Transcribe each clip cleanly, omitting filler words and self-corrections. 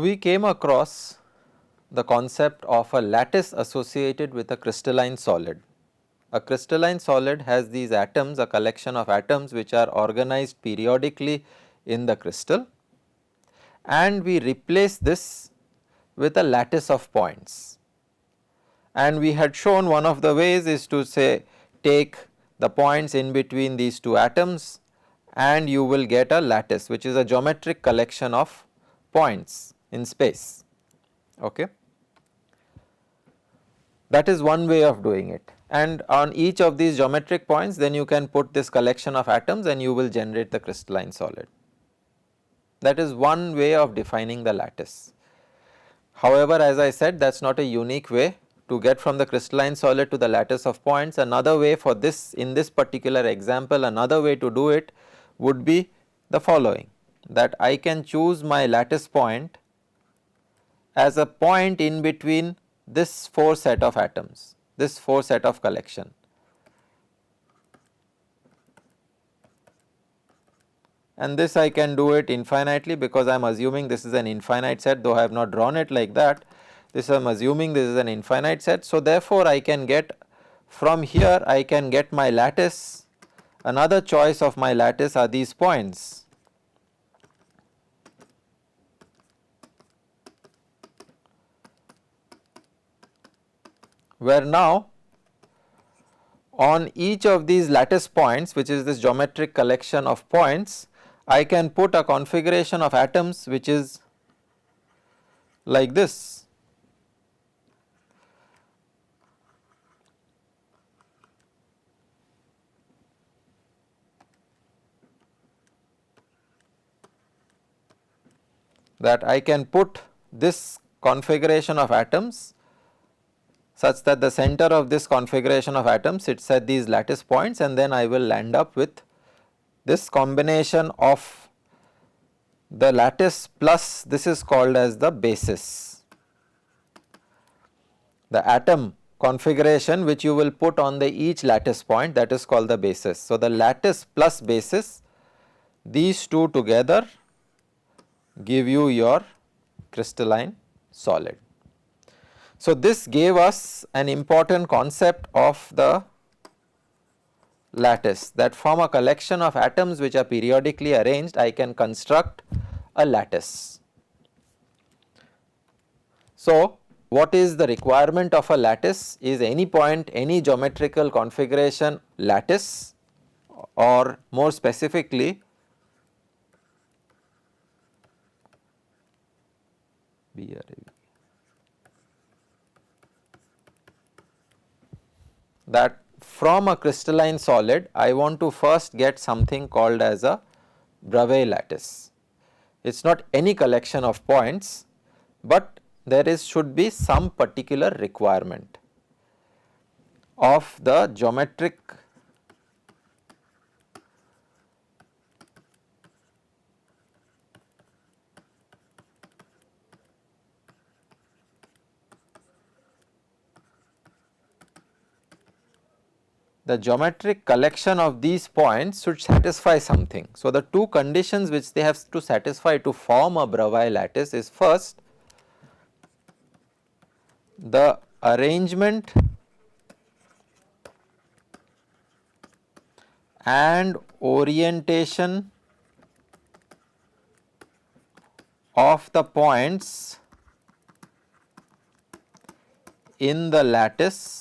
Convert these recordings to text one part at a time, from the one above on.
we came across the concept of a lattice associated with a crystalline solid. A crystalline solid has these atoms, a collection of atoms which are organized periodically in the crystal, and we replace this with a lattice of points. And we had shown one of the ways is to say take the points in between these two atoms and you will get a lattice, which is a geometric collection of points in space. Okay. That is one way of doing it, and on each of these geometric points then you can put this collection of atoms and you will generate the crystalline solid. That is one way of defining the lattice. However, as I said, that is not a unique way to get from the crystalline solid to the lattice of points. Another way for this, in this particular example, another way to do it would be the following, that I can choose my lattice point as a point in between this 4 set of atoms, this 4 set of collection. And this I can do it infinitely because I am assuming this is an infinite set, though I have not drawn it like that. This I am assuming this is an infinite set. So, therefore, I can get from here I can get my lattice. Another choice of my lattice are these points. Where now on each of these lattice points, which is this geometric collection of points, I can put a configuration of atoms which is like this. That I can put this configuration of atoms such that the center of this configuration of atoms sits at these lattice points, and then I will land up with this combination of the lattice plus this is called as the basis, the atom configuration which you will put on the each lattice point, that is called the basis. So, the lattice plus basis, these two together give you your crystalline solid. So, this gave us an important concept of the lattice, that from a collection of atoms which are periodically arranged I can construct a lattice. So, what is the requirement of a lattice is any point, any geometrical configuration lattice, or more specifically that from a crystalline solid I want to first get something called as a Bravais lattice. It is not any collection of points, but there is should be some particular requirement of the geometric collection of these points should satisfy something. So, the two conditions which they have to satisfy to form a Bravais lattice is first the arrangement and orientation of the points in the lattice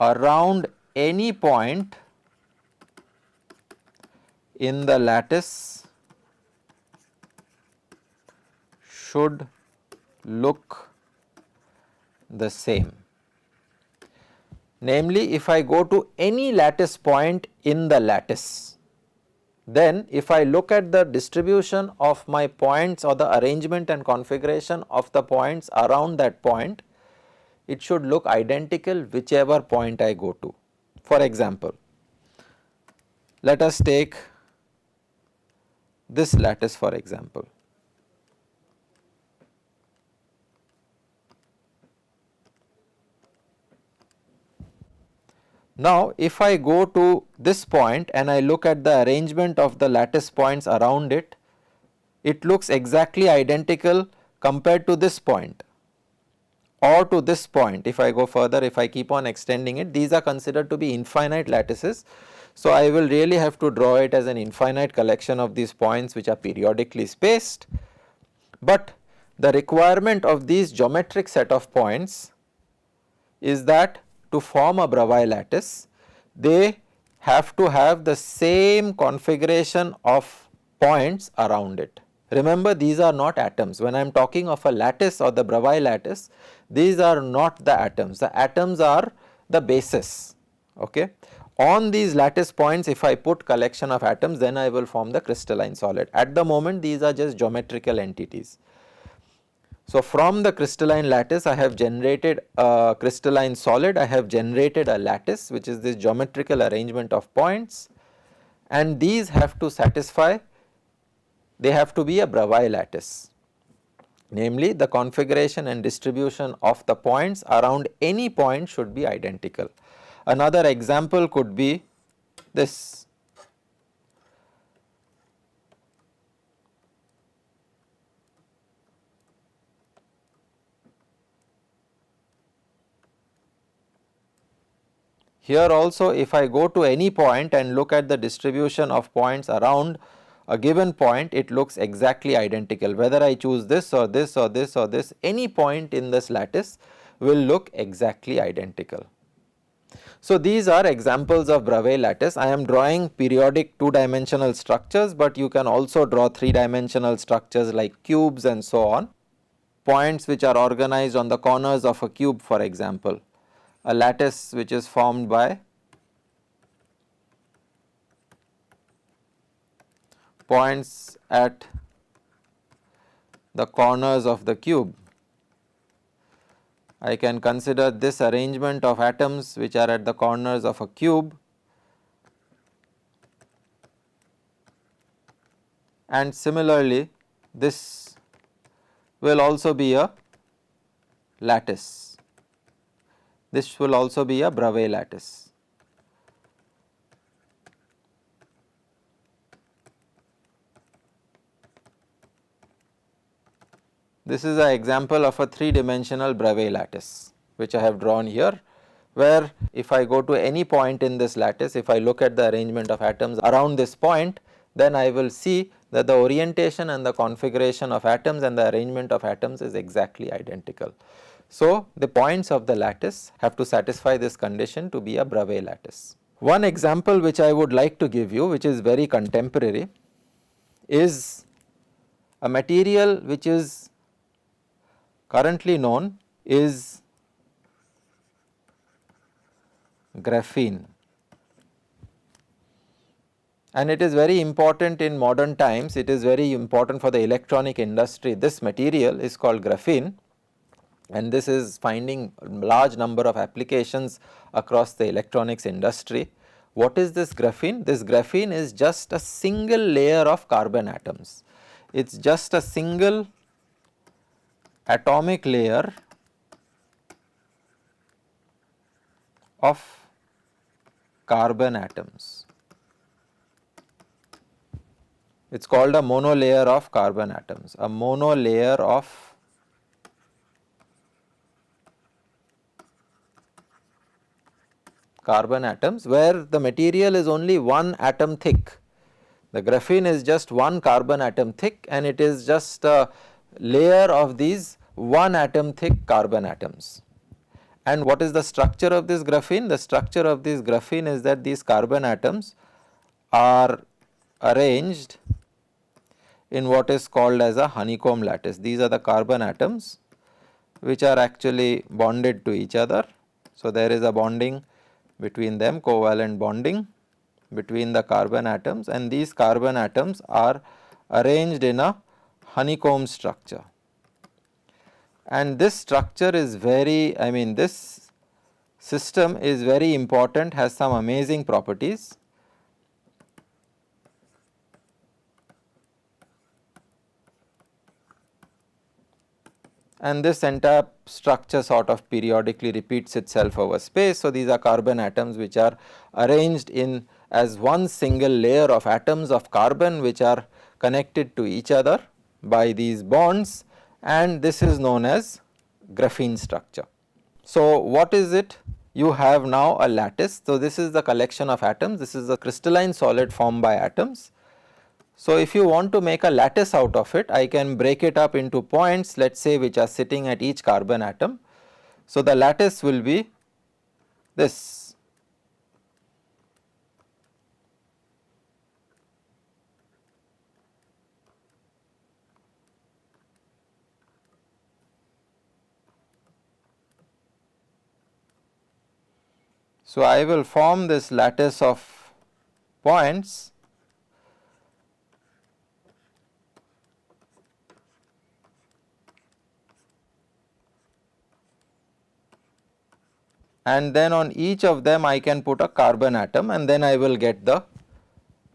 around any point in the lattice should look the same. Namely, if I go to any lattice point in the lattice, then if I look at the distribution of my points or the arrangement and configuration of the points around that point, it should look identical whichever point I go to. For example, let us take this lattice for example. Now, if I go to this point and I look at the arrangement of the lattice points around it, it looks exactly identical compared to this point or to this point. If I go further, if I keep on extending it, these are considered to be infinite lattices. So, I will really have to draw it as an infinite collection of these points which are periodically spaced, but the requirement of these geometric set of points is that to form a Bravais lattice, they have to have the same configuration of points around it. Remember, these are not atoms. When I am talking of a lattice or the Bravais lattice, these are not the atoms. The atoms are the basis. Okay. On these lattice points, if I put collection of atoms, then I will form the crystalline solid. At the moment, these are just geometrical entities. So, from the crystalline lattice, I have generated a crystalline solid, I have generated a lattice which is this geometrical arrangement of points, and these have to satisfy, they have to be a Bravais lattice. Namely, the configuration and distribution of the points around any point should be identical. Another example could be this. Here also, if I go to any point and look at the distribution of points around a given point, it looks exactly identical. Whether I choose this or this or this or this, any point in this lattice will look exactly identical. So, these are examples of Bravais lattice. I am drawing periodic 2-dimensional structures, but you can also draw 3-dimensional structures like cubes and so on. Points which are organized on the corners of a cube, for example. A lattice which is formed by points at the corners of the cube. I can consider this arrangement of atoms which are at the corners of a cube, and similarly this will also be a lattice. This will also be a Bravais lattice. This is an example of a 3-dimensional Bravais lattice which I have drawn here, where if I go to any point in this lattice, if I look at the arrangement of atoms around this point, then I will see that the orientation and the configuration of atoms and the arrangement of atoms is exactly identical. So, the points of the lattice have to satisfy this condition to be a Bravais lattice. One example which I would like to give you, which is very contemporary, is a material which is currently known is graphene, and it is very important in modern times. It is very important for the electronic industry. This material is called graphene, and this is finding a large number of applications across the electronics industry. What is this graphene? This graphene is just a single layer of carbon atoms. It is just a single atomic layer of carbon atoms. It is called a monolayer of carbon atoms, a monolayer of carbon atoms, where the material is only one atom thick. The graphene is just one carbon atom thick, and it is just a layer of these one atom thick carbon atoms. And what is the structure of this graphene? The structure of this graphene is that these carbon atoms are arranged in what is called as a honeycomb lattice. These are the carbon atoms which are actually bonded to each other. So, there is a bonding between them, covalent bonding between the carbon atoms, and these carbon atoms are arranged in a honeycomb structure. And this structure is very, this system is very important, has some amazing properties. And this entire structure sort of periodically repeats itself over space. So, these are carbon atoms which are arranged in as one single layer of atoms of carbon which are connected to each other by these bonds, and this is known as graphene structure. So, what is it? You have now a lattice. So, this is the collection of atoms, this is the crystalline solid formed by atoms. So, if you want to make a lattice out of it, I can break it up into points, let us say, which are sitting at each carbon atom. So, the lattice will be this. So, I will form this lattice of points and then on each of them I can put a carbon atom, and then I will get the,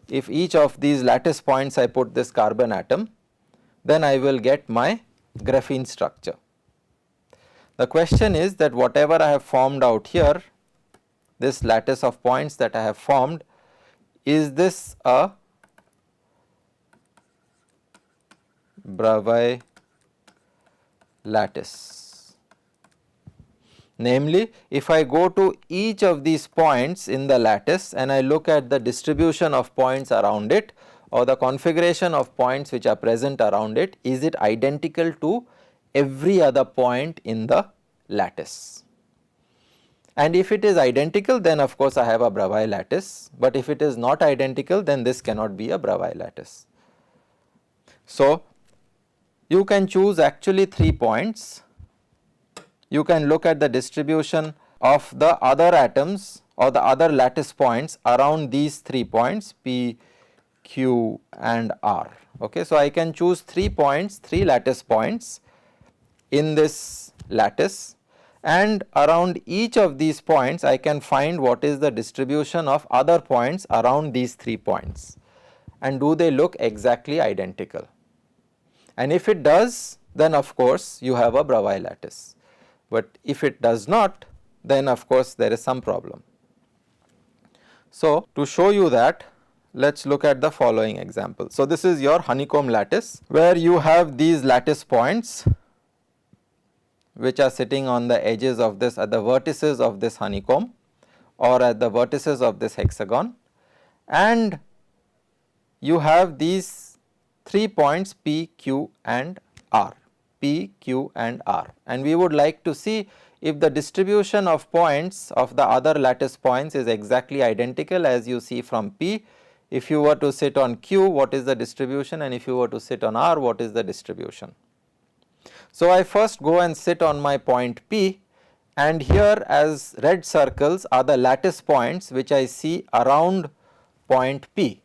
if each of these lattice points I put this carbon atom, then I will get my graphene structure. The question is that whatever I have formed out here, this lattice of points that I have formed, is this a Bravais lattice? Namely, if I go to each of these points in the lattice and I look at the distribution of points around it, or the configuration of points which are present around it, is it identical to every other point in the lattice? And if it is identical, then of course I have a Bravais lattice, but if it is not identical, then this cannot be a Bravais lattice. So, you can choose actually 3 points. You can look at the distribution of the other atoms or the other lattice points around these 3 points P, Q and R. Okay. So, I can choose 3 points, 3 lattice points in this lattice, and around each of these points I can find what is the distribution of other points around these 3 points, and do they look exactly identical. And if it does, then of course you have a Bravais lattice, but if it does not, then of course there is some problem. So, to show you that, let us look at the following example. So, this is your honeycomb lattice, where you have these lattice points which are sitting on the edges of this, at the vertices of this honeycomb or at the vertices of this hexagon, and you have these 3 points P, Q and R, P, Q and R, and we would like to see if the distribution of points of the other lattice points is exactly identical as you see from P. If you were to sit on Q, what is the distribution, and if you were to sit on R, what is the distribution? So, I first go and sit on my point P, and here as red circles are the lattice points which I see around point P.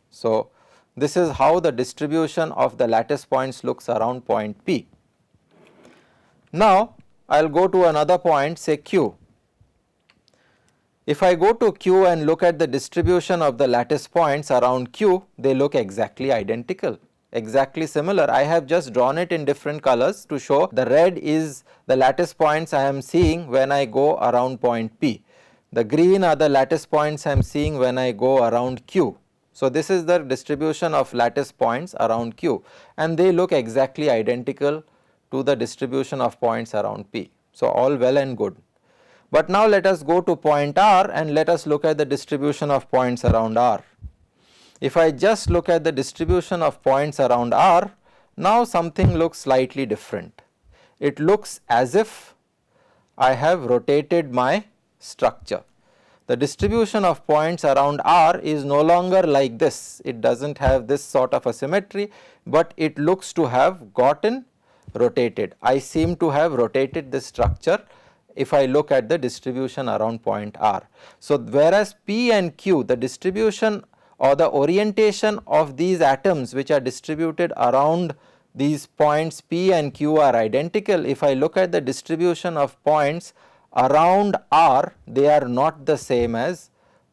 So, this is how the distribution of the lattice points looks around point P. Now, I will go to another point, say Q. If I go to Q and look at the distribution of the lattice points around Q, they look exactly identical, exactly similar. I have just drawn it in different colors to show the red is the lattice points I am seeing when I go around point P. The green are the lattice points I am seeing when I go around Q. So, this is the distribution of lattice points around Q, and they look exactly identical to the distribution of points around P. So, all well and good. But now let us go to point R and let us look at the distribution of points around R. If I just look at the distribution of points around R, now something looks slightly different. It looks as if I have rotated my structure. The distribution of points around R is no longer like this, it does not have this sort of a symmetry, but it looks to have gotten rotated. I seem to have rotated this structure if I look at the distribution around point R. So, whereas P and Q, the distribution or the orientation of these atoms which are distributed around these points P and Q are identical, if I look at the distribution of points around R, they are not the same as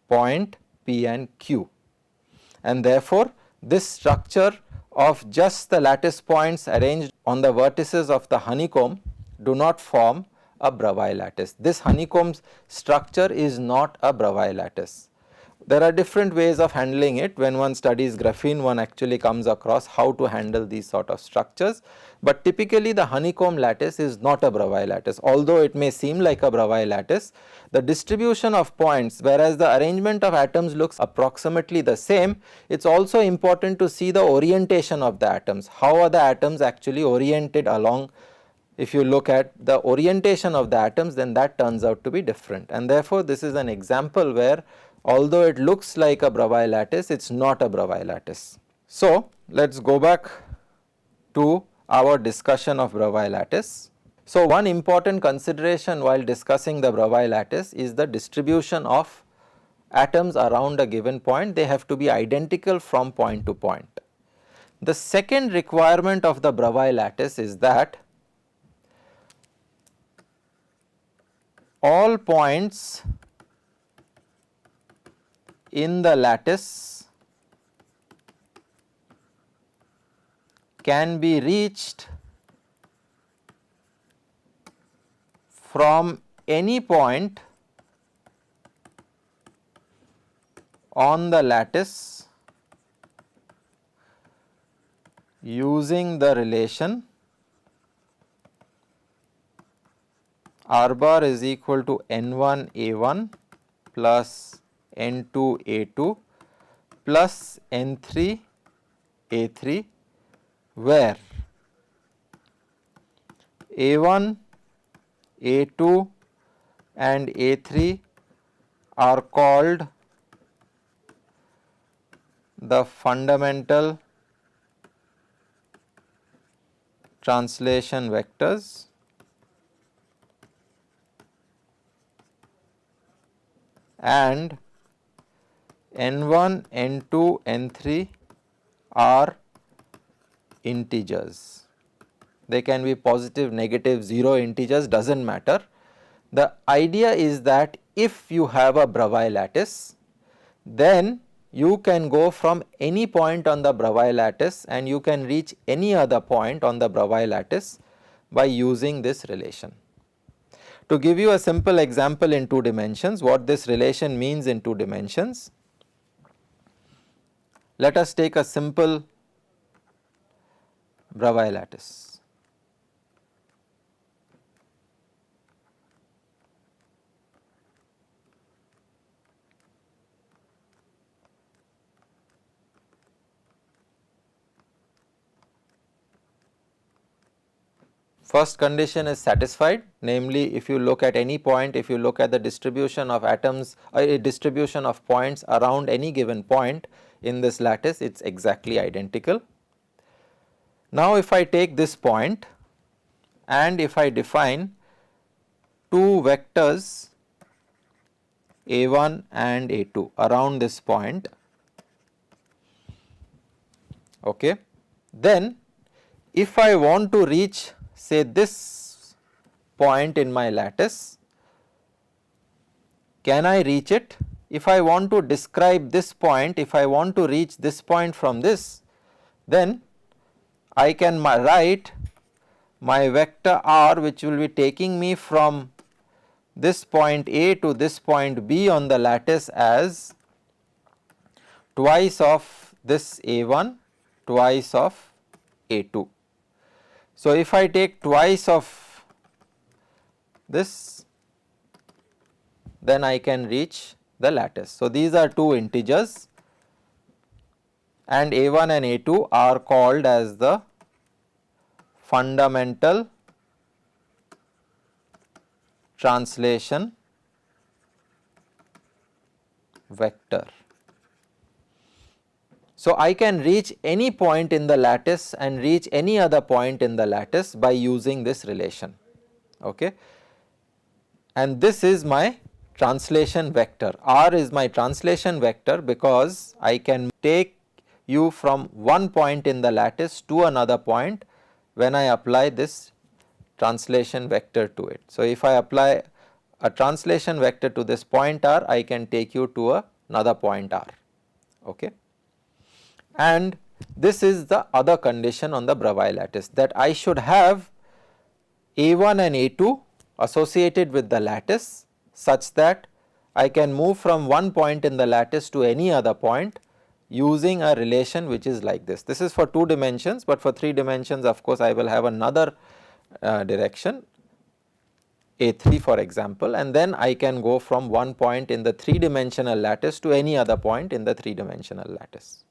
point P and Q, and therefore, this structure of just the lattice points arranged on the vertices of the honeycomb do not form a Bravais lattice. This honeycomb structure is not a Bravais lattice. There are different ways of handling it. When one studies graphene, one actually comes across how to handle these sort of structures, but typically the honeycomb lattice is not a Bravais lattice. Although it may seem like a Bravais lattice, the distribution of points, whereas the arrangement of atoms looks approximately the same, it is also important to see the orientation of the atoms. How are the atoms actually oriented along? If you look at the orientation of the atoms, then that turns out to be different, and therefore this is an example where although it looks like a Bravais lattice, it is not a Bravais lattice. So, let us go back to our discussion of Bravais lattice. So, one important consideration while discussing the Bravais lattice is the distribution of atoms around a given point. They have to be identical from point to point. The second requirement of the Bravais lattice is that all points in the lattice can be reached from any point on the lattice using the relation R bar is equal to N1 A1 plus N2 A2 plus N3 A3, where A1, A2 and A3 are called the fundamental translation vectors, and N1, N2, N3 are integers. They can be positive, negative, 0 integers, does not matter. The idea is that if you have a Bravais lattice, then you can go from any point on the Bravais lattice and you can reach any other point on the Bravais lattice by using this relation. To give you a simple example in 2 dimensions, what this relation means in 2 dimensions, let us take a simple Bravais lattice. First condition is satisfied, namely if you look at any point, if you look at the distribution of atoms, a distribution of points around any given point in this lattice, it is exactly identical. Now, if I take this point and if I define 2 vectors A1 and A2 around this point, okay, then if I want to reach say this point in my lattice, can I reach it? If I want to describe this point, if I want to reach this point from this, then I can write my vector r, which will be taking me from this point A to this point B on the lattice as twice of this A1, twice of A2. So, if I take twice of this, then I can reach the lattice. So, these are 2 integers and A1 and A2 are called as the fundamental translation vector. So, I can reach any point in the lattice and reach any other point in the lattice by using this relation, okay. And this is my translation vector. R is my translation vector because I can take you from one point in the lattice to another point when I apply this translation vector to it. So, if I apply a translation vector to this point R, I can take you to another point R, okay. And this is the other condition on the Bravais lattice, that I should have A1 and A2 associated with the lattice such that I can move from one point in the lattice to any other point using a relation which is like this. This is for 2 dimensions, but for 3 dimensions of course I will have another direction A3 for example, and then I can go from one point in the 3 dimensional lattice to any other point in the 3 dimensional lattice.